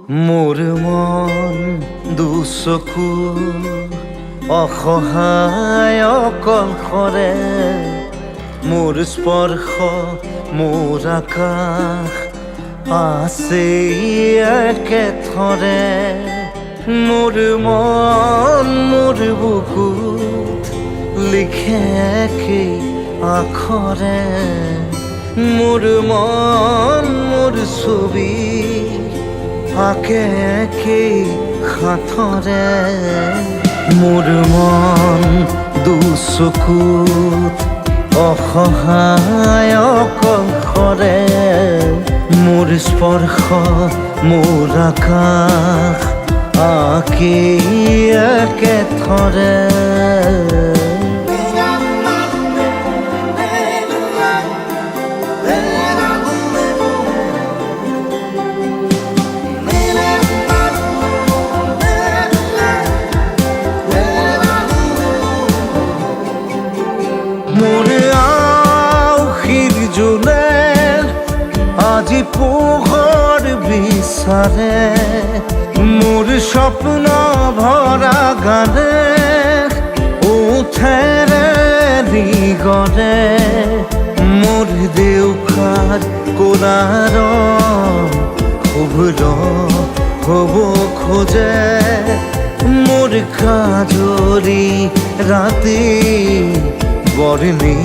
মোৰ মন দুচকু অসহায় অকলশৰে, মোৰ স্পৰ্শ মোৰ আকাশ আছে একেথৰে। মোৰ মন মোৰ বুকুত লিখে একেই আখৰে, মোৰ মন মোৰ ছবি আঁকে একেই সাঁথৰে। মোৰ মন দুচকুত অসহায় অকলশৰে, মোৰ স্পৰ্শ মোৰ আকাশ আঁকেই একেথৰে। মোৰ আউসীৰ জোনে আজি পোহৰ বিচাৰে, মোৰ স্বপ্ন ভৰা গানে উঠেৰে নিগৰে। মোৰ দেউখাৰ কোলাৰ শুভ্ৰ হ'ব খোজে, মোৰ কাজৰি ৰাতি বৰ্ণি